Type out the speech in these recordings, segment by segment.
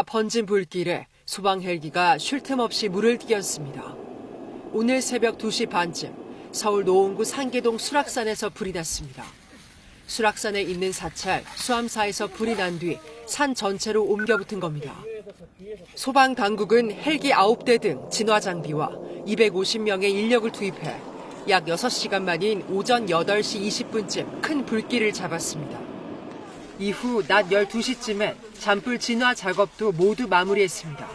번진 불길에 소방 헬기가 쉴 틈 없이 물을 띄웠습니다. 오늘 새벽 2시 반쯤 서울 노원구 상계동 수락산에서 불이 났습니다. 수락산에 있는 사찰 수암사에서 불이 난 뒤 산 전체로 옮겨 붙은 겁니다. 소방 당국은 헬기 9대 등 진화 장비와 250명의 인력을 투입해 약 6시간 만인 오전 8시 20분쯤 큰 불길을 잡았습니다. 이후 낮 12시쯤엔 잔불 진화 작업도 모두 마무리했습니다.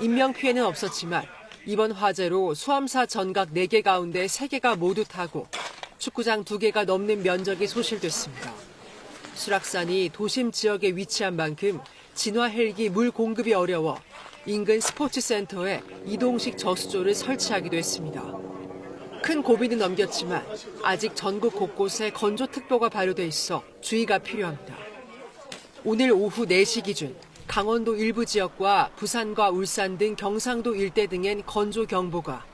인명피해는 없었지만 이번 화재로 수암사 전각 4개 가운데 3개가 모두 타고 축구장 2개가 넘는 면적이 소실됐습니다. 수락산이 도심 지역에 위치한 만큼 진화 헬기 물 공급이 어려워 인근 스포츠센터에 이동식 저수조를 설치하기도 했습니다. 큰 고비는 넘겼지만 아직 전국 곳곳에 건조특보가 발효돼 있어 주의가 필요합니다. 오늘 오후 4시 기준 강원도 일부 지역과 부산과 울산 등 경상도 일대 등엔 건조경보가,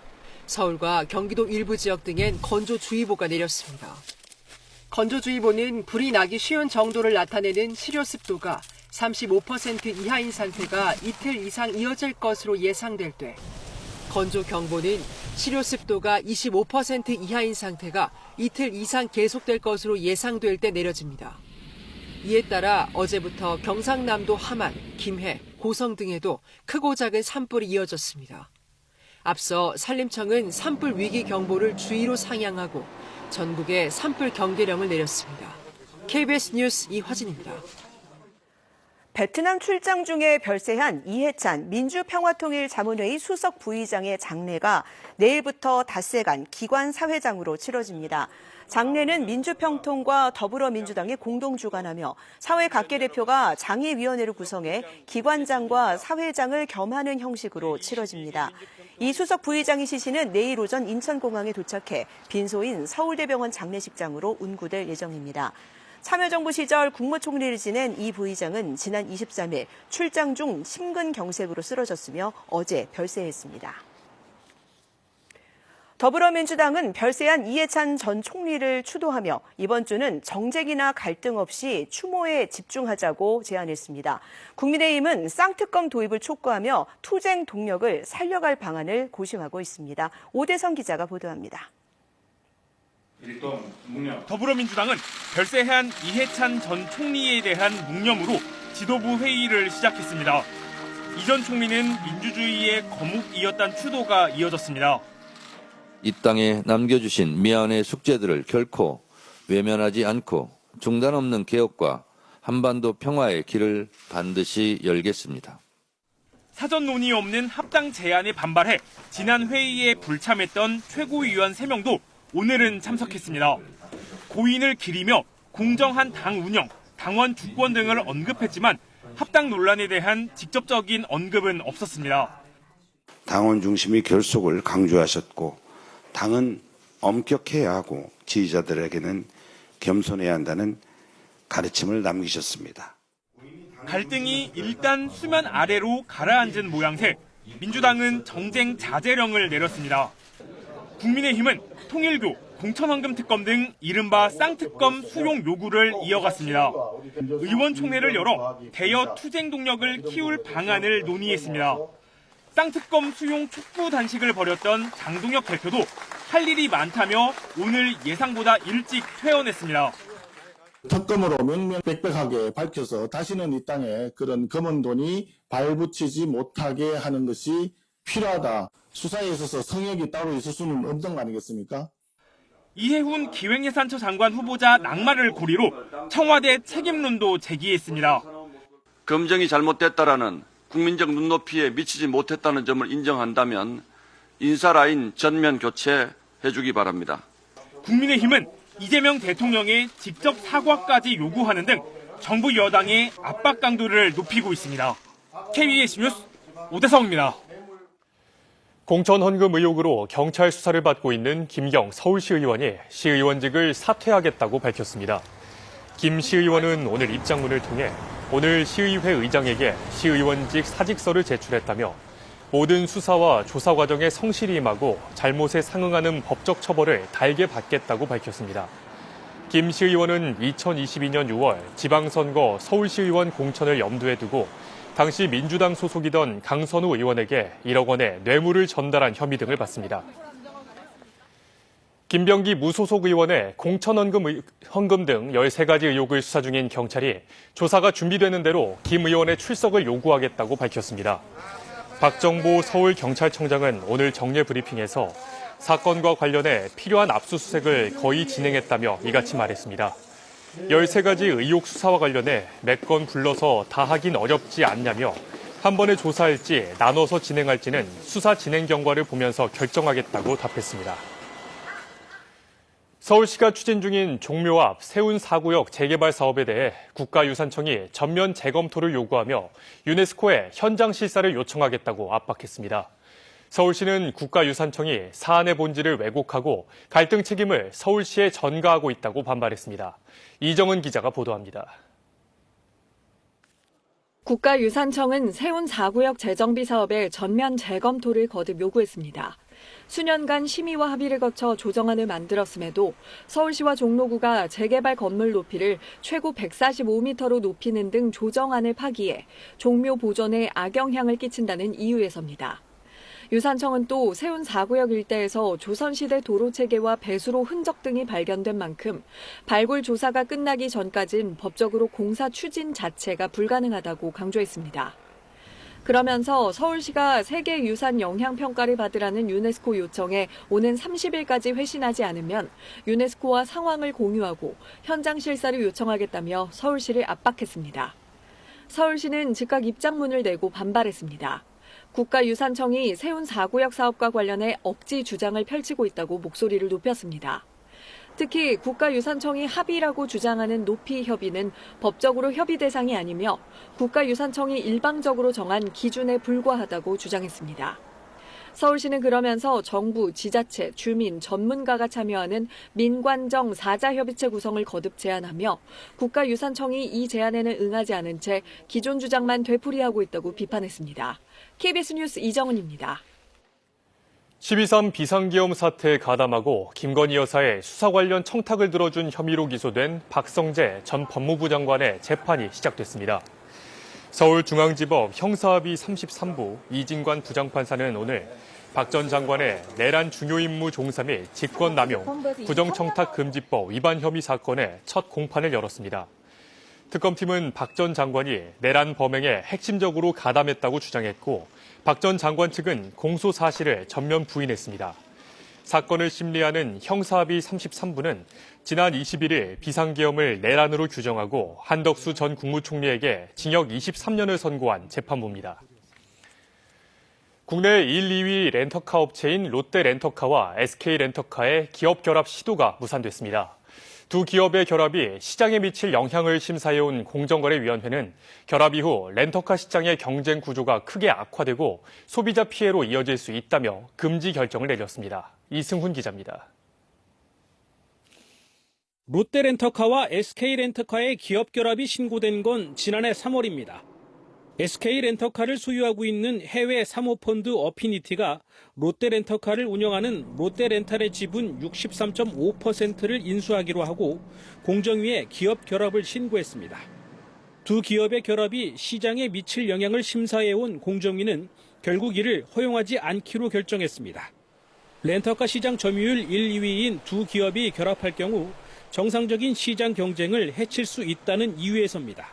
서울과 경기도 일부 지역 등엔 건조주의보가 내렸습니다. 건조주의보는 불이 나기 쉬운 정도를 나타내는 실효습도가 35% 이하인 상태가 이틀 이상 이어질 것으로 예상될 때, 건조경보는 실효습도가 25% 이하인 상태가 이틀 이상 계속될 것으로 예상될 때 내려집니다. 이에 따라 어제부터 경상남도 함안, 김해, 고성 등에도 크고 작은 산불이 이어졌습니다. 앞서 산림청은 산불 위기 경보를 주의로 상향하고 전국에 산불 경계령을 내렸습니다. KBS 뉴스 이화진입니다. 베트남 출장 중에 별세한 이해찬 민주평화통일자문회의 수석 부의장의 장례가 내일부터 닷새간 기관사회장으로 치러집니다. 장례는 민주평통과 더불어민주당이 공동 주관하며 사회 각계 대표가 장의위원회를 구성해 기관장과 사회장을 겸하는 형식으로 치러집니다. 이 수석 부의장의 시신은 내일 오전 인천공항에 도착해 빈소인 서울대병원 장례식장으로 운구될 예정입니다. 참여정부 시절 국무총리를 지낸 이 부의장은 지난 23일 출장 중 심근경색으로 쓰러졌으며 어제 별세했습니다. 더불어민주당은 별세한 이해찬 전 총리를 추도하며 이번 주는 정쟁이나 갈등 없이 추모에 집중하자고 제안했습니다. 국민의힘은 쌍특검 도입을 촉구하며 투쟁 동력을 살려갈 방안을 고심하고 있습니다. 오대성 기자가 보도합니다. 더불어민주당은 별세한 이해찬 전 총리에 대한 묵념으로 지도부 회의를 시작했습니다. 이 전 총리는 민주주의의 거묵이었다는 추도가 이어졌습니다. 이 땅에 남겨주신 미안의 숙제들을 결코 외면하지 않고 중단 없는 개혁과 한반도 평화의 길을 반드시 열겠습니다. 사전 논의 없는 합당 제안에 반발해 지난 회의에 불참했던 최고위원 3명도 오늘은 참석했습니다. 고인을 기리며 공정한 당 운영, 당원 주권 등을 언급했지만 합당 논란에 대한 직접적인 언급은 없었습니다. 당원 중심의 결속을 강조하셨고 당은 엄격해야 하고 지지자들에게는 겸손해야 한다는 가르침을 남기셨습니다. 갈등이 일단 수면 아래로 가라앉은 모양새, 민주당은 정쟁 자제령을 내렸습니다. 국민의힘은 통일교, 공천헌금 특검 등 이른바 쌍특검 수용 요구를 이어갔습니다. 의원총회를 열어 대여 투쟁 동력을 키울 방안을 논의했습니다. 쌍특검 수용 촉구 단식을 벌였던 장동혁 대표도 할 일이 많다며 오늘 예상보다 일찍 퇴원했습니다. 특검으로 명명백백하게 밝혀서 다시는 이 땅에 그런 검은 돈이 발붙이지 못하게 하는 것이 필요하다. 수사에 있어서 성역이 따로 있을 수는 없는 거 아니겠습니까? 이해훈 기획예산처 장관 후보자 낙마를 고리로 청와대 책임론도 제기했습니다. 검증이 잘못됐다라는 국민적 눈높이에 미치지 못했다는 점을 인정한다면 인사라인 전면 교체해주기 바랍니다. 국민의힘은 이재명 대통령의 직접 사과까지 요구하는 등 정부 여당의 압박 강도를 높이고 있습니다. KBS 뉴스 오대성입니다. 공천헌금 의혹으로 경찰 수사를 받고 있는 김경 서울시 의원이 시의원직을 사퇴하겠다고 밝혔습니다. 김 시의원은 오늘 입장문을 통해 오늘 시의회 의장에게 시의원직 사직서를 제출했다며 모든 수사와 조사 과정에 성실히 임하고 잘못에 상응하는 법적 처벌을 달게 받겠다고 밝혔습니다. 김 시의원은 2022년 6월 지방선거 서울시의원 공천을 염두에 두고 당시 민주당 소속이던 강선우 의원에게 1억 원의 뇌물을 전달한 혐의 등을 받습니다. 김병기 무소속 의원의 공천헌금 등 13가지 의혹을 수사 중인 경찰이 조사가 준비되는 대로 김 의원의 출석을 요구하겠다고 밝혔습니다. 박정보 서울경찰청장은 오늘 정례 브리핑에서 사건과 관련해 필요한 압수수색을 거의 진행했다며 이같이 말했습니다. 13가지 의혹 수사와 관련해 몇 건 불러서 다 하긴 어렵지 않냐며 한 번에 조사할지 나눠서 진행할지는 수사 진행 경과를 보면서 결정하겠다고 답했습니다. 서울시가 추진 중인 종묘 앞 세운 4구역 재개발 사업에 대해 국가유산청이 전면 재검토를 요구하며 유네스코에 현장 실사를 요청하겠다고 압박했습니다. 서울시는 국가유산청이 사안의 본질을 왜곡하고 갈등 책임을 서울시에 전가하고 있다고 반발했습니다. 이정은 기자가 보도합니다. 국가유산청은 세운 4구역 재정비 사업의 전면 재검토를 거듭 요구했습니다. 수년간 심의와 합의를 거쳐 조정안을 만들었음에도 서울시와 종로구가 재개발 건물 높이를 최고 145m로 높이는 등 조정안을 파기해 종묘 보존에 악영향을 끼친다는 이유에서입니다. 유산청은 또 세운 4구역 일대에서 조선시대 도로체계와 배수로 흔적 등이 발견된 만큼 발굴 조사가 끝나기 전까진 법적으로 공사 추진 자체가 불가능하다고 강조했습니다. 그러면서 서울시가 세계유산 영향평가를 받으라는 유네스코 요청에 오는 30일까지 회신하지 않으면 유네스코와 상황을 공유하고 현장 실사를 요청하겠다며 서울시를 압박했습니다. 서울시는 즉각 입장문을 내고 반발했습니다. 국가유산청이 세운 4구역 사업과 관련해 억지 주장을 펼치고 있다고 목소리를 높였습니다. 특히 국가유산청이 합의라고 주장하는 높이 협의는 법적으로 협의 대상이 아니며 국가유산청이 일방적으로 정한 기준에 불과하다고 주장했습니다. 서울시는 그러면서 정부, 지자체, 주민, 전문가가 참여하는 민관정 4자협의체 구성을 거듭 제안하며 국가유산청이 이 제안에는 응하지 않은 채 기존 주장만 되풀이하고 있다고 비판했습니다. KBS 뉴스 이정은입니다. 12.3 비상계엄 사태에 가담하고 김건희 여사의 수사 관련 청탁을 들어준 혐의로 기소된 박성재 전 법무부 장관의 재판이 시작됐습니다. 서울중앙지법 형사합의 33부 이진관 부장판사는 오늘 박 전 장관의 내란 중요임무 종사 및 직권남용, 부정청탁금지법 위반 혐의 사건의 첫 공판을 열었습니다. 특검팀은 박 전 장관이 내란 범행에 핵심적으로 가담했다고 주장했고 박 전 장관 측은 공소 사실을 전면 부인했습니다. 사건을 심리하는 형사합의 33부는 지난 21일 비상계엄을 내란으로 규정하고 한덕수 전 국무총리에게 징역 23년을 선고한 재판부입니다. 국내 1, 2위 렌터카 업체인 롯데렌터카와 SK렌터카의 기업 결합 시도가 무산됐습니다. 두 기업의 결합이 시장에 미칠 영향을 심사해온 공정거래위원회는 결합 이후 렌터카 시장의 경쟁 구조가 크게 악화되고 소비자 피해로 이어질 수 있다며 금지 결정을 내렸습니다. 이승훈 기자입니다. 롯데렌터카와 SK렌터카의 기업 결합이 신고된 건 지난해 3월입니다. SK렌터카를 소유하고 있는 해외 사모펀드 어피니티가 롯데렌터카를 운영하는 롯데렌탈의 지분 63.5%를 인수하기로 하고 공정위에 기업 결합을 신고했습니다. 두 기업의 결합이 시장에 미칠 영향을 심사해온 공정위는 결국 이를 허용하지 않기로 결정했습니다. 렌터카 시장 점유율 1, 2위인 두 기업이 결합할 경우 정상적인 시장 경쟁을 해칠 수 있다는 이유에서입니다.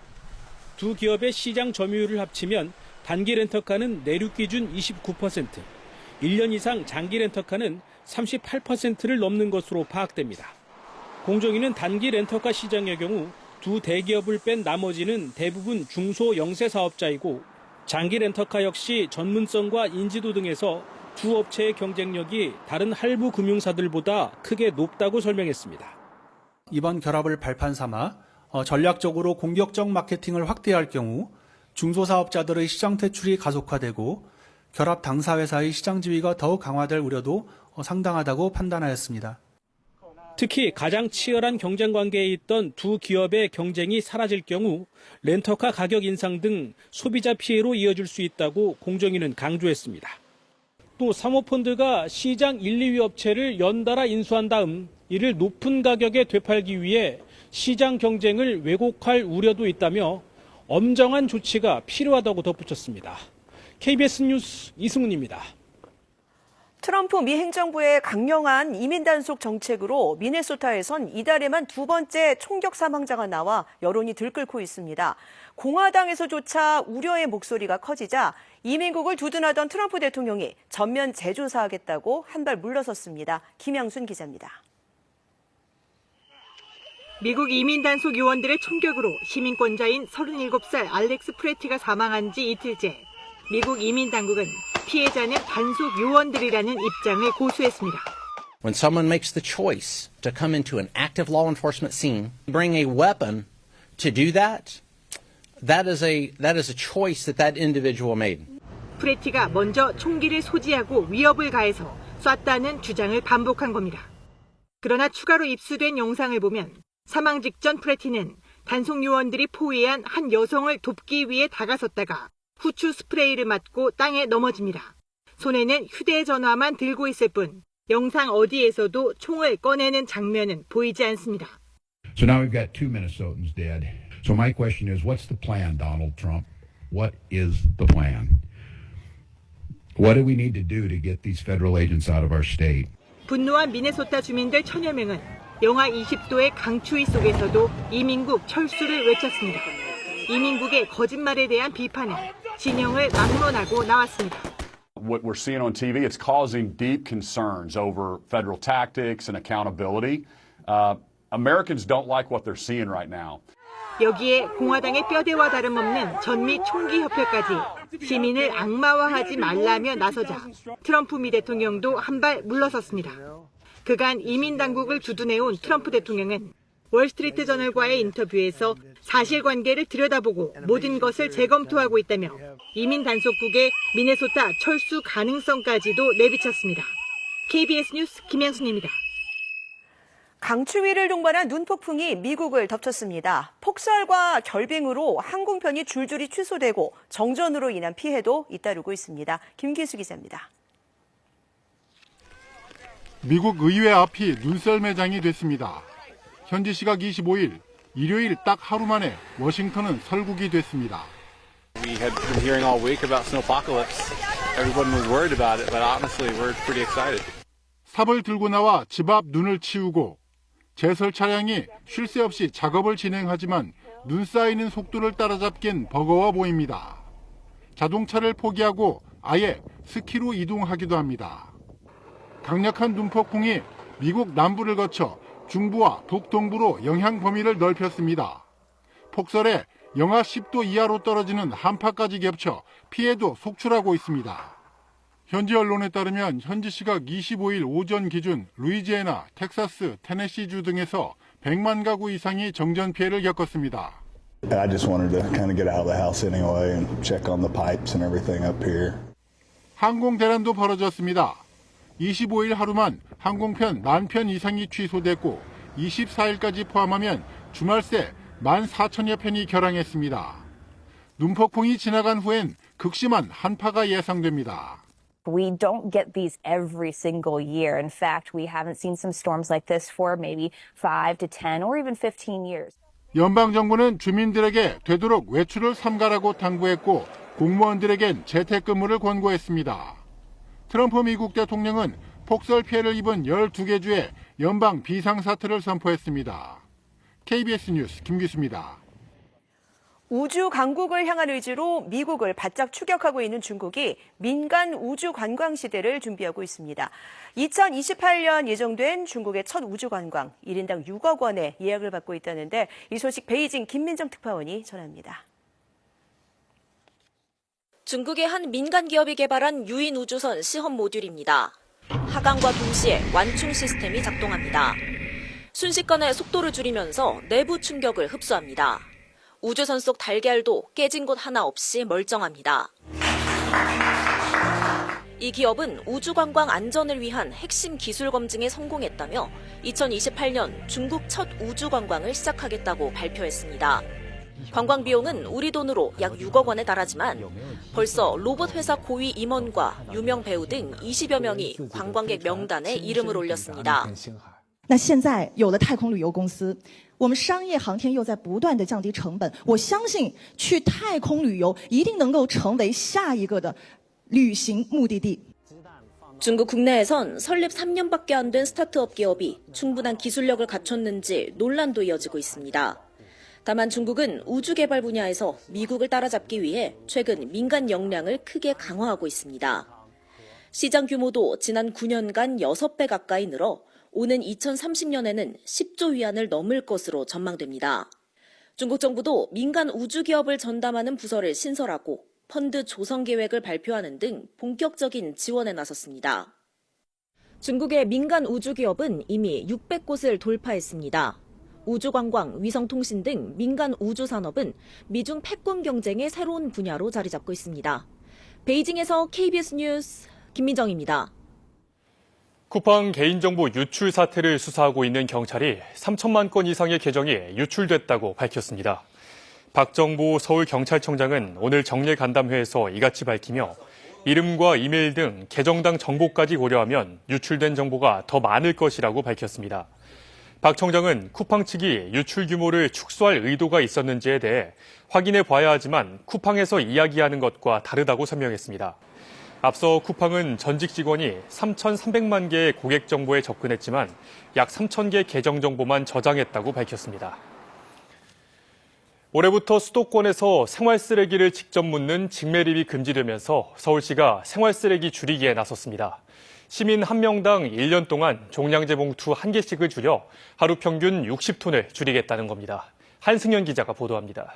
두 기업의 시장 점유율을 합치면 단기 렌터카는 내륙 기준 29%, 1년 이상 장기 렌터카는 38%를 넘는 것으로 파악됩니다. 공정위는 단기 렌터카 시장의 경우 두 대기업을 뺀 나머지는 대부분 중소 영세 사업자이고 장기 렌터카 역시 전문성과 인지도 등에서 두 업체의 경쟁력이 다른 할부 금융사들보다 크게 높다고 설명했습니다. 이번 결합을 발판 삼아 전략적으로 공격적 마케팅을 확대할 경우 중소사업자들의 시장 퇴출이 가속화되고 결합 당사회사의 시장 지위가 더욱 강화될 우려도 상당하다고 판단하였습니다. 특히 가장 치열한 경쟁 관계에 있던 두 기업의 경쟁이 사라질 경우 렌터카 가격 인상 등 소비자 피해로 이어질 수 있다고 공정위는 강조했습니다. 또 사모펀드가 시장 1, 2위 업체를 연달아 인수한 다음 이를 높은 가격에 되팔기 위해 시장 경쟁을 왜곡할 우려도 있다며 엄정한 조치가 필요하다고 덧붙였습니다. KBS 뉴스 이승훈입니다. 트럼프 미 행정부의 강령한 이민 단속 정책으로 미네소타에선 이달에만 2번째 총격 사망자가 나와 여론이 들끓고 있습니다. 공화당에서조차 우려의 목소리가 커지자 이민국을 두둔하던 트럼프 대통령이 전면 재조사하겠다고 한 발 물러섰습니다. 김양순 기자입니다. 미국 이민 단속 요원들의 총격으로 시민권자인 37살 알렉스 프레티가 사망한 지 이틀째, 미국 이민 당국은 피해자는 단속 요원들이라는 입장을 고수했습니다. When someone makes the choice to come into an active law enforcement scene, bring a weapon to do that, that is a choice that individual made. 프레티가 먼저 총기를 소지하고 위협을 가해서 쐈다는 주장을 반복한 겁니다. 그러나 추가로 입수된 영상을 보면 사망 직전 프레티는 단속 요원들이 포위한 한 여성을 돕기 위해 다가섰다가 후추 스프레이를 맞고 땅에 넘어집니다. 손에는 휴대전화만 들고 있을 뿐 영상 어디에서도 총을 꺼내는 장면은 보이지 않습니다. So now we've got 2 Minnesotans dead. So my question is, what's the plan, Donald Trump? What is the plan? What do we need to do to get these federal agents out of our state? 분노한 미네소타 주민들 1000여 명은 영하 20도의 강추위 속에서도 이민국 철수를 외쳤습니다. 이민국의 거짓말에 대한 비판은 진영을 막론하고 나왔습니다. What we're seeing on TV, it's causing deep concerns over federal tactics and accountability. Americans don't like what they're seeing right now. 여기에 공화당의 뼈대와 다름없는 전미 총기협회까지 시민을 악마화하지 말라며 나서자 트럼프 미 대통령도 한 발 물러섰습니다. 그간 이민 당국을 주둔해온 트럼프 대통령은 월스트리트 저널과의 인터뷰에서 사실관계를 들여다보고 모든 것을 재검토하고 있다며 이민 단속국의 미네소타 철수 가능성까지도 내비쳤습니다. KBS 뉴스 김양순입니다. 강추위를 동반한 눈폭풍이 미국을 덮쳤습니다. 폭설과 결빙으로 항공편이 줄줄이 취소되고 정전으로 인한 피해도 잇따르고 있습니다. 김기수 기자입니다. 미국 의회 앞이 눈썰매장이 됐습니다. 현지 시각 25일, 일요일 딱 하루 만에 워싱턴은 설국이 됐습니다. We had been hearing all week about snowpocalypse. Everyone was worried about it, but honestly, we're pretty excited. 삽을 들고 나와 집 앞 눈을 치우고 제설 차량이 쉴 새 없이 작업을 진행하지만 눈 쌓이는 속도를 따라잡기엔 버거워 보입니다. 자동차를 포기하고 아예 스키로 이동하기도 합니다. 강력한 눈폭풍이 미국 남부를 거쳐 중부와 북동부로 영향 범위를 넓혔습니다. 폭설에 영하 10도 이하로 떨어지는 한파까지 겹쳐 피해도 속출하고 있습니다. 현지 언론에 따르면 현지 시각 25일 오전 기준 루이지애나, 텍사스, 테네시주 등에서 100만 가구 이상이 정전 피해를 겪었습니다. I just wanted to kind of get out of the house anyway and check on the pipes and everything up here. 항공 대란도 벌어졌습니다. 25일 하루만 항공편 10,000편 이상이 취소됐고 24일까지 포함하면 주말 새 14,000여 편이 결항했습니다. 눈폭풍이 지나간 후엔 극심한 한파가 예상됩니다. We don't get these every single year. In fact, we haven't seen some storms like this for maybe 5 to 10 or even 15 years. 연방정부는 주민들에게 되도록 외출을 삼가라고 당부했고 공무원들에겐 재택근무를 권고했습니다. 트럼프 미국 대통령은 폭설 피해를 입은 12개 주에 연방 비상사태를 선포했습니다. KBS 뉴스 김기수입니다. 우주 강국을 향한 의지로 미국을 바짝 추격하고 있는 중국이 민간 우주 관광 시대를 준비하고 있습니다. 2028년 예정된 중국의 첫 우주 관광 1인당 6억 원의 예약을 받고 있다는데 이 소식 베이징 김민정 특파원이 전합니다. 중국의 한 민간 기업이 개발한 유인 우주선 시험 모듈입니다. 하강과 동시에 완충 시스템이 작동합니다. 순식간에 속도를 줄이면서 내부 충격을 흡수합니다. 우주선 속 달걀도 깨진 곳 하나 없이 멀쩡합니다. 이 기업은 우주관광 안전을 위한 핵심 기술 검증에 성공했다며 2028년 중국 첫 우주관광을 시작하겠다고 발표했습니다. 관광 비용은 우리 돈으로 약 6억 원에 달하지만 벌써 로봇 회사 고위 임원과 유명 배우 등 20여 명이 관광객 명단에 이름을 올렸습니다. 那现在有了太空旅游公司，我们商业航天又在不断的降低成本，我相信去太空旅游一定能够成为下一个的旅行目的地。 중국 국내에선 설립 3년밖에 안 된 스타트업 기업이 충분한 기술력을 갖췄는지 논란도 이어지고 있습니다. 다만 중국은 우주 개발 분야에서 미국을 따라잡기 위해 최근 민간 역량을 크게 강화하고 있습니다. 시장 규모도 지난 9년간 6배 가까이 늘어 오는 2030년에는 10조 위안을 넘을 것으로 전망됩니다. 중국 정부도 민간 우주 기업을 전담하는 부서를 신설하고 펀드 조성 계획을 발표하는 등 본격적인 지원에 나섰습니다. 중국의 민간 우주 기업은 이미 600곳을 돌파했습니다. 우주관광, 위성통신 등 민간 우주 산업은 미중 패권 경쟁의 새로운 분야로 자리 잡고 있습니다. 베이징에서 KBS 뉴스 김민정입니다. 쿠팡 개인정보 유출 사태를 수사하고 있는 경찰이 3천만 건 이상의 계정이 유출됐다고 밝혔습니다. 박정보 서울경찰청장은 오늘 정례 간담회에서 이같이 밝히며 이름과 이메일 등 계정당 정보까지 고려하면 유출된 정보가 더 많을 것이라고 밝혔습니다. 박 청장은 쿠팡 측이 유출 규모를 축소할 의도가 있었는지에 대해 확인해 봐야 하지만 쿠팡에서 이야기하는 것과 다르다고 설명했습니다. 앞서 쿠팡은 전직 직원이 3,300만 개의 고객 정보에 접근했지만 약 3,000개 계정 정보만 저장했다고 밝혔습니다. 올해부터 수도권에서 생활쓰레기를 직접 묻는 직매립이 금지되면서 서울시가 생활쓰레기 줄이기에 나섰습니다. 시민 1명당 1년 동안 종량제 봉투 1개씩을 줄여 하루 평균 60톤을 줄이겠다는 겁니다. 한승현 기자가 보도합니다.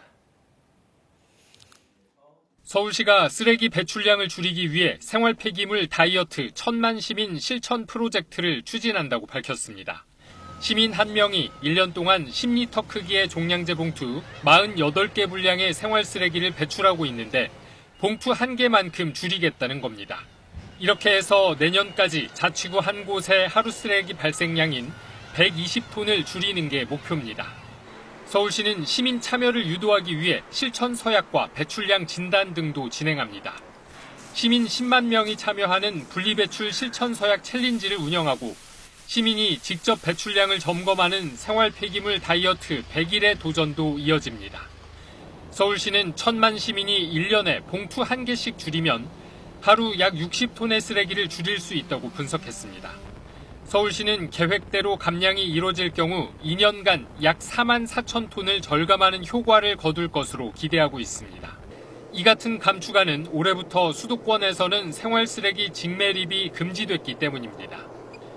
서울시가 쓰레기 배출량을 줄이기 위해 생활 폐기물 다이어트 1000만 시민 실천 프로젝트를 추진한다고 밝혔습니다. 시민 1명이 1년 동안 10리터 크기의 종량제 봉투 48개 분량의 생활 쓰레기를 배출하고 있는데 봉투 1개만큼 줄이겠다는 겁니다. 이렇게 해서 내년까지 자치구 한 곳의 하루 쓰레기 발생량인 120톤을 줄이는 게 목표입니다. 서울시는 시민 참여를 유도하기 위해 실천 서약과 배출량 진단 등도 진행합니다. 시민 10만 명이 참여하는 분리배출 실천 서약 챌린지를 운영하고 시민이 직접 배출량을 점검하는 생활 폐기물 다이어트 100일의 도전도 이어집니다. 서울시는 1000만 시민이 1년에 봉투 1개씩 줄이면 하루 약 60톤의 쓰레기를 줄일 수 있다고 분석했습니다. 서울시는 계획대로 감량이 이뤄질 경우 2년간 약 4만 4천 톤을 절감하는 효과를 거둘 것으로 기대하고 있습니다. 이 같은 감축안은 올해부터 수도권에서는 생활쓰레기 직매립이 금지됐기 때문입니다.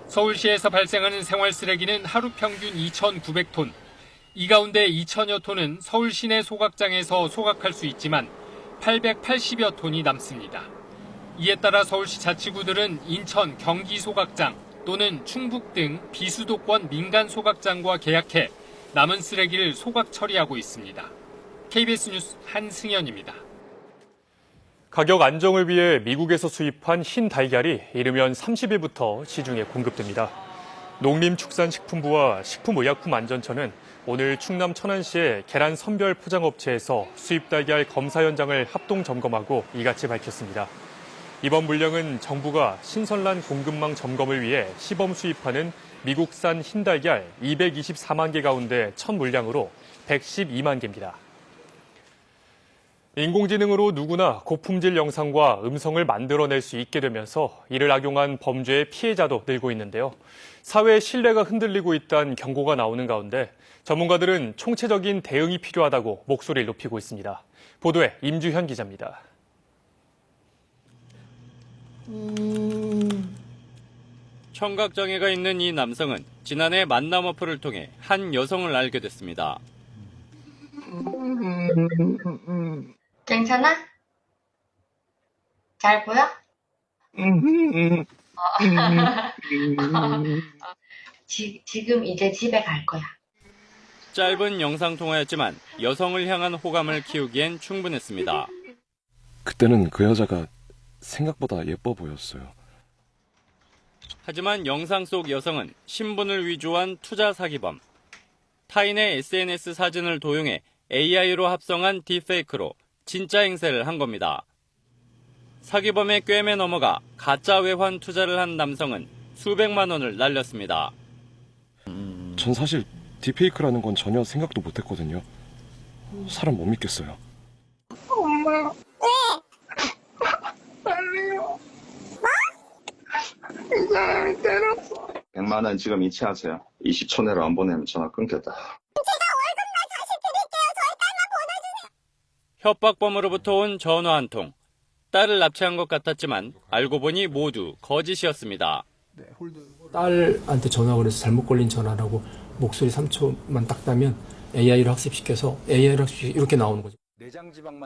서울시에서 발생하는 생활쓰레기는 하루 평균 2,900톤, 이 가운데 2천여 톤은 서울 시내 소각장에서 소각할 수 있지만 880여 톤이 남습니다. 이에 따라 서울시 자치구들은 인천 경기 소각장 또는 충북 등 비수도권 민간 소각장과 계약해 남은 쓰레기를 소각 처리하고 있습니다. KBS 뉴스 한승현입니다. 가격 안정을 위해 미국에서 수입한 흰 달걀이 이르면 30일부터 시중에 공급됩니다. 농림축산식품부와 식품의약품안전처는 오늘 충남 천안시의 계란 선별 포장업체에서 수입 달걀 검사 현장을 합동 점검하고 이같이 밝혔습니다. 이번 물량은 정부가 신선란 공급망 점검을 위해 시범 수입하는 미국산 흰 달걀 224만 개 가운데 첫 물량으로 112만 개입니다. 인공지능으로 누구나 고품질 영상과 음성을 만들어낼 수 있게 되면서 이를 악용한 범죄의 피해자도 늘고 있는데요. 사회의 신뢰가 흔들리고 있다는 경고가 나오는 가운데 전문가들은 총체적인 대응이 필요하다고 목소리를 높이고 있습니다. 보도에 임주현 기자입니다. 청각장애가 있는 이 남성은 지난해 만남 어플을 통해 한 여성을 알게 됐습니다. 괜찮아? 잘 보여? 지금 이제 집에 갈 거야. 짧은 영상통화였지만 여성을 향한 호감을 키우기엔 충분했습니다. 그때는 그 여자가 생각보다 예뻐 보였어요. 하지만 영상 속 여성은 신분을 위조한 투자 사기범. 타인의 SNS 사진을 도용해 AI로 합성한 딥페이크로 진짜 행세를 한 겁니다. 사기범의 꿰매 넘어가 가짜 외환 투자를 한 남성은 수백만 원을 날렸습니다. 전 사실 딥페이크라는 건 전혀 생각도 못했거든요. 사람 못 믿겠어요. 엄마. 100만 원 지금 이체하세요. 20초 내로 안 보내면 전화 끊겠다. 협박범으로부터 온 전화 한 통. 딸을 납치한 것 같았지만 알고 보니 모두 거짓이었습니다. 딸한테 전화 걸려서 잘못 걸린 전화라고 목소리 3초만 딱 따면 AI로 학습시켜서 AI로 이렇게 나오는 거죠.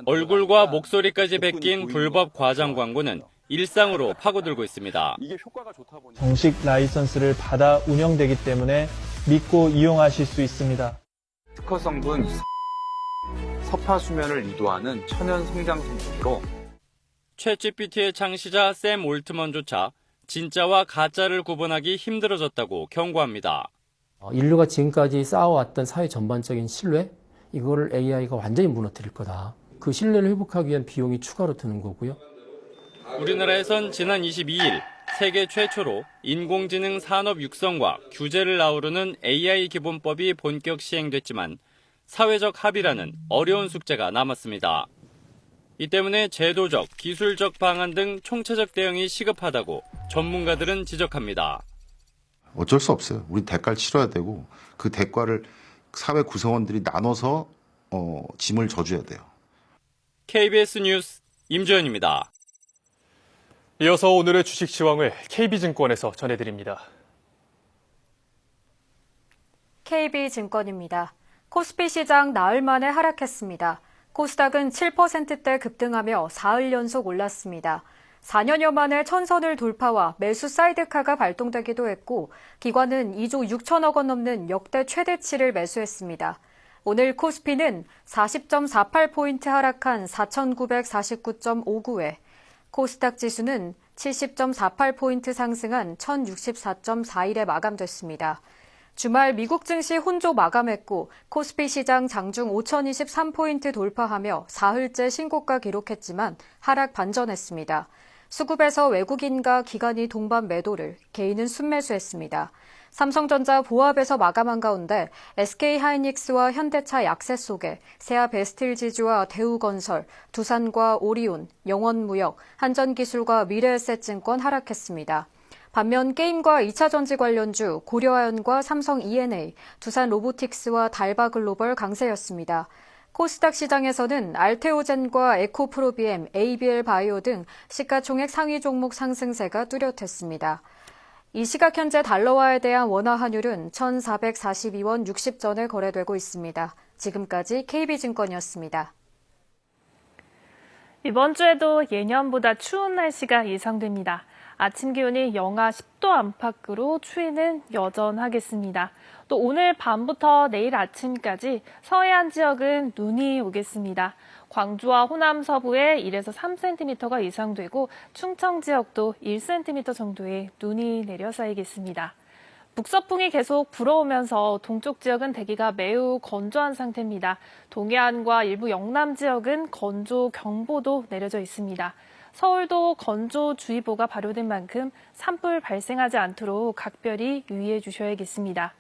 얼굴과 목소리까지 베낀 불법 과장 광고는 일상으로 파고들고 있습니다. 정식 라이선스를 받아 운영되기 때문에 믿고 이용하실 수 있습니다. 특허 성분 서파 수면을 유도하는 천연 성장 성분으로 챗GPT의 창시자 샘 올트먼조차 진짜와 가짜를 구분하기 힘들어졌다고 경고합니다. 인류가 지금까지 쌓아왔던 사회 전반적인 신뢰, 이거를 AI가 완전히 무너뜨릴 거다. 그 신뢰를 회복하기 위한 비용이 추가로 드는 거고요. 우리나라에선 지난 22일 세계 최초로 인공지능 산업 육성과 규제를 아우르는 AI 기본법이 본격 시행됐지만 사회적 합의라는 어려운 숙제가 남았습니다. 이 때문에 제도적, 기술적 방안 등 총체적 대응이 시급하다고 전문가들은 지적합니다. 어쩔 수 없어요. 우리 대가를 치러야 되고 그 대가를 사회 구성원들이 나눠서 짐을 져줘야 돼요. KBS 뉴스 임주현입니다. 이어서 오늘의 주식 시황을 KB증권에서 전해드립니다. KB증권입니다. 코스피 시장 나흘 만에 하락했습니다. 코스닥은 7%대 급등하며 사흘 연속 올랐습니다. 4년여 만에 천선을 돌파와 매수 사이드카가 발동되기도 했고 기관은 2조 6천억 원 넘는 역대 최대치를 매수했습니다. 오늘 코스피는 40.48포인트 하락한 4,949.59에 코스닥 지수는 70.48포인트 상승한 1,064.41에 마감됐습니다. 주말 미국 증시 혼조 마감했고 코스피 시장 장중 5,023포인트 돌파하며 사흘째 신고가 기록했지만 하락 반전했습니다. 수급에서 외국인과 기관이 동반 매도를, 개인은 순매수했습니다. 삼성전자 보합에서 마감한 가운데 SK하이닉스와 현대차 약세 속에 세아베스틸지주와 대우건설, 두산과 오리온, 영원무역, 한전기술과 미래에셋증권 하락했습니다. 반면 게임과 2차전지 관련주 고려아연과 삼성 E&A, 두산로보틱스와 달바글로벌 강세였습니다. 코스닥 시장에서는 알테오젠과 에코프로비엠, ABL바이오 등 시가총액 상위 종목 상승세가 뚜렷했습니다. 이 시각 현재 달러화에 대한 원화 환율은 1,442원 60전에 거래되고 있습니다. 지금까지 KB증권이었습니다. 이번 주에도 예년보다 추운 날씨가 예상됩니다. 아침 기온이 영하 10도 안팎으로 추위는 여전하겠습니다. 또 오늘 밤부터 내일 아침까지 서해안 지역은 눈이 오겠습니다. 광주와 호남 서부에 1에서 3cm가 예상되고 충청 지역도 1cm 정도의 눈이 내려 쌓이겠습니다. 북서풍이 계속 불어오면서 동쪽 지역은 대기가 매우 건조한 상태입니다. 동해안과 일부 영남 지역은 건조 경보도 내려져 있습니다. 서울도 건조주의보가 발효된 만큼 산불 발생하지 않도록 각별히 유의해 주셔야겠습니다.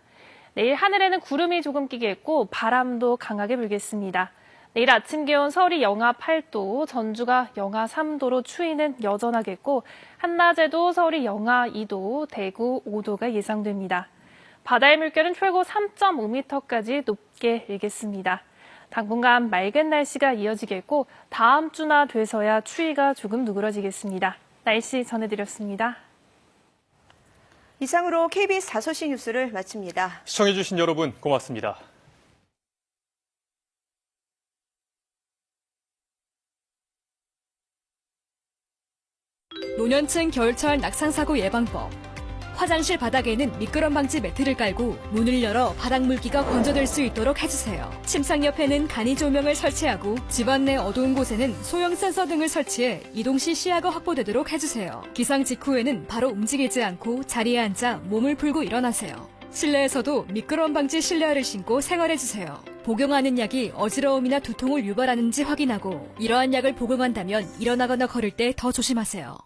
내일 하늘에는 구름이 조금 끼겠고 바람도 강하게 불겠습니다. 내일 아침 기온 서울이 영하 8도, 전주가 영하 3도로 추위는 여전하겠고 한낮에도 서울이 영하 2도, 대구 5도가 예상됩니다. 바다의 물결은 최고 3.5m까지 높게 일겠습니다. 당분간 맑은 날씨가 이어지겠고 다음 주나 돼서야 추위가 조금 누그러지겠습니다. 날씨 전해드렸습니다. 이상으로 KBS 5시 뉴스를 마칩니다. 시청해주신 여러분 고맙습니다. 노년층 겨울철 낙상사고 예방법. 화장실 바닥에는 미끄럼 방지 매트를 깔고 문을 열어 바닥 물기가 건져될 수 있도록 해주세요. 침상 옆에는 간이 조명을 설치하고 집안 내 어두운 곳에는 소형 센서 등을 설치해 이동 시 시야가 확보되도록 해주세요. 기상 직후에는 바로 움직이지 않고 자리에 앉아 몸을 풀고 일어나세요. 실내에서도 미끄럼 방지 실내화를 신고 생활해주세요. 복용하는 약이 어지러움이나 두통을 유발하는지 확인하고 이러한 약을 복용한다면 일어나거나 걸을 때 더 조심하세요.